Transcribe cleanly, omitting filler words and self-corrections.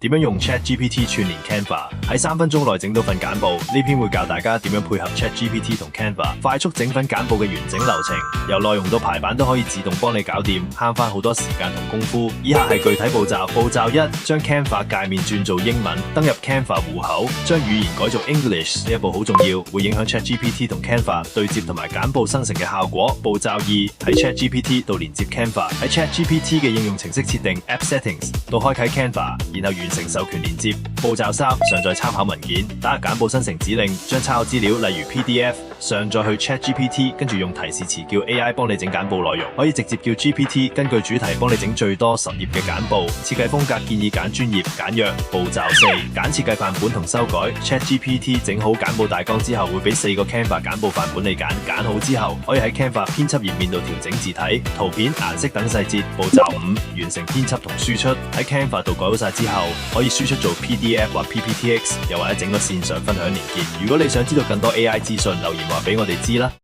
點樣用 ChatGPT 串連 Canva， 喺3分鐘內整到份簡報。呢篇會教大家點樣配合 ChatGPT 同 Canva， 快速整份簡報嘅完整流程，由內容到排版都可以自動幫你搞掂，慳翻好多時間同功夫。以下係具體步驟。步驟1：將 Canva 界面轉做英文，登入 Canva 戶口，將語言改做 English。呢一步好重要，會影響 ChatGPT 同 Canva 對接同埋簡報生成嘅效果。步驟2：喺 ChatGPT 度連接 Canva， 喺 ChatGPT 嘅應用程式設定 App Settings 到開啟 Canva， 然後完成授權連接。步驟3：上載參考文件，打入簡報生成指令，將參考資料例如 PDF 上載去 ChatGPT， 跟住用提示詞叫 AI 幫你整簡報內容，可以直接叫 GPT 根據主題幫你整最多10頁嘅簡報。設計風格建議揀專業簡約。步驟4：揀設計範本同修改。ChatGPT 整好簡報大綱之後，會俾4個 Canva 簡報範本你揀，揀好之後可以喺 Canva 編輯頁面度調整字體、圖片、顏色等細節。步驟5：完成編輯同輸出。喺 Canva 度改好晒之後，可以輸出做 PDF 或 PPTX， 又或者整個線上分享連結。如果你想知道更多 AI 資訊，留言話俾我哋知啦。